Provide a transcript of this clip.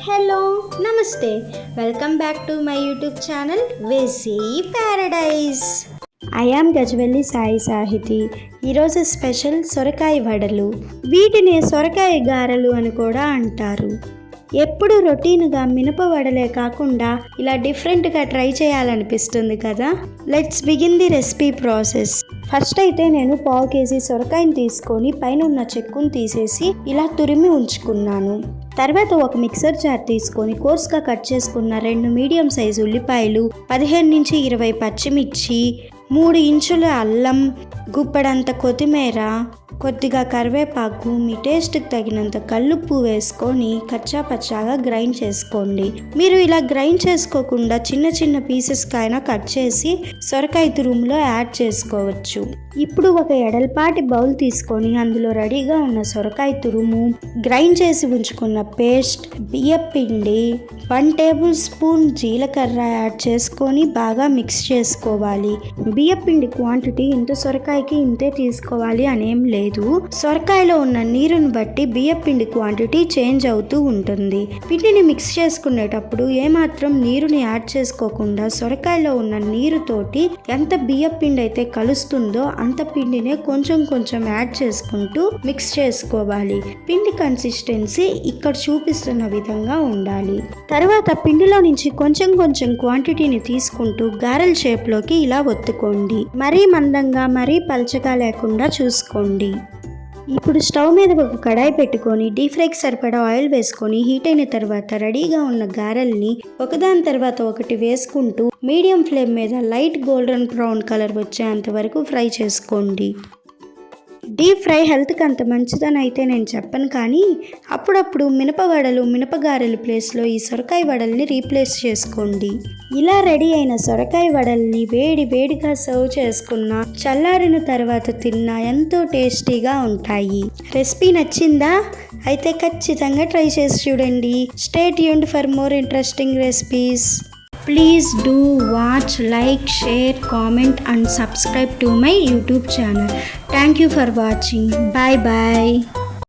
Hello నమస్తే welcome back to my YouTube channel వేసి paradise. I am Gajavelli Sai Sahithi. ఈరోజు special సొరకాయ వడలు. వీటిని సొరకాయ గారెలు అని కూడా అంటారు. ఎప్పుడు రొటీన్గా మినప వడలే కాకుండా ఇలా డిఫరెంట్గా ట్రై చేయాలనిపిస్తుంది కదా. Let's begin the recipe process. First అయితే నేను పావు కేజీ సొరకాయని తీసుకొని పైన ఉన్న చెక్కును తీసేసి ఇలా తురిమి ఉంచుకున్నాను. తర్వాత ఒక మిక్సర్ జార్ తీసుకొని కోర్స్గా కట్ చేసుకున్న 2 మీడియం సైజు ఉల్లిపాయలు, 15 నుంచి 20 పచ్చిమిర్చి, 3 ఇంచుల అల్లం, గుప్పడంత కొత్తిమీర, కొద్దిగా కరివేపాకు, మీ టేస్ట్కి తగినంత కల్లుప్పు వేసుకొని కచ్చా పచ్చాగా గ్రైండ్ చేసుకోండి. మీరు ఇలా గ్రైండ్ చేసుకోకుండా చిన్న చిన్న పీసెస్కి అయినా కట్ చేసి సొరకాయ తురుములో యాడ్ చేసుకోవచ్చు. ఇప్పుడు ఒక ఎడల్పాటి బౌల్ తీసుకొని అందులో రెడీగా ఉన్న సొరకాయ తురుము, గ్రైండ్ చేసి ఉంచుకున్న పేస్ట్, బియ్యపిండి, 1 టేబుల్ స్పూన్ జీలకర్ర యాడ్ చేసుకొని బాగా మిక్స్ చేసుకోవాలి. బియ్యపిండి క్వాంటిటీ ఇంత సొరకాయకి ఇంతే తీసుకోవాలి అనేం లేదు. సొరకాయలో ఉన్న నీరుని బట్టి బియ్యపిండి క్వాంటిటీ చేంజ్ అవుతూ ఉంటుంది. పిండిని మిక్స్ చేసుకునేటప్పుడు ఏమాత్రం నీరుని యాడ్ చేసుకోకుండా సొరకాయలో ఉన్న నీరుతోటి ఎంత బియ్యపిండి అయితే కలుస్తుందో అంత పిండినే కొంచెం కొంచెం యాడ్ చేసుకుంటూ మిక్స్ చేసుకోవాలి. పిండి కన్సిస్టెన్సీ ఇక్కడ చూపిస్తున్న విధంగా ఉండాలి. తర్వాత పిండిలో నుంచి కొంచెం కొంచెం క్వాంటిటీని తీసుకుంటూ గారెల షేప్లోకి ఇలా ఒత్తుకోండి. మరీ మందంగా మరీ పల్చగా లేకుండా చూసుకోండి. ఇప్పుడు స్టవ్ మీద ఒక కడాయి పెట్టుకొని డీప్ ఫ్రైకి సరిపడా ఆయిల్ వేసుకొని హీట్ అయిన తర్వాత రెడీగా ఉన్న గారెల్ని ఒకదాని తర్వాత ఒకటి వేసుకుంటూ మీడియం ఫ్లేమ్ మీద లైట్ గోల్డెన్ బ్రౌన్ కలర్ వచ్చేంత వరకు ఫ్రై చేసుకోండి. డీప్ ఫ్రై హెల్త్కి అంత మంచిదని అయితే నేను చెప్పను, కానీ అప్పుడప్పుడు మినపవడలు, మినపగారెల ప్లేస్లో ఈ సొరకాయ వడల్ని రీప్లేస్ చేసుకోండి. ఇలా రెడీ అయిన సొరకాయ వడల్ని వేడి వేడిగా సర్వ్ చేసుకున్న, చల్లారిన తర్వాత తిన్నా ఎంతో టేస్టీగా ఉంటాయి. రెసిపీ నచ్చిందా? అయితే ఖచ్చితంగా ట్రై చేసి చూడండి. Stay tuned for more interesting recipes. Please do watch, like, share, comment and subscribe to my YouTube channel. Thank you for watching. Bye bye.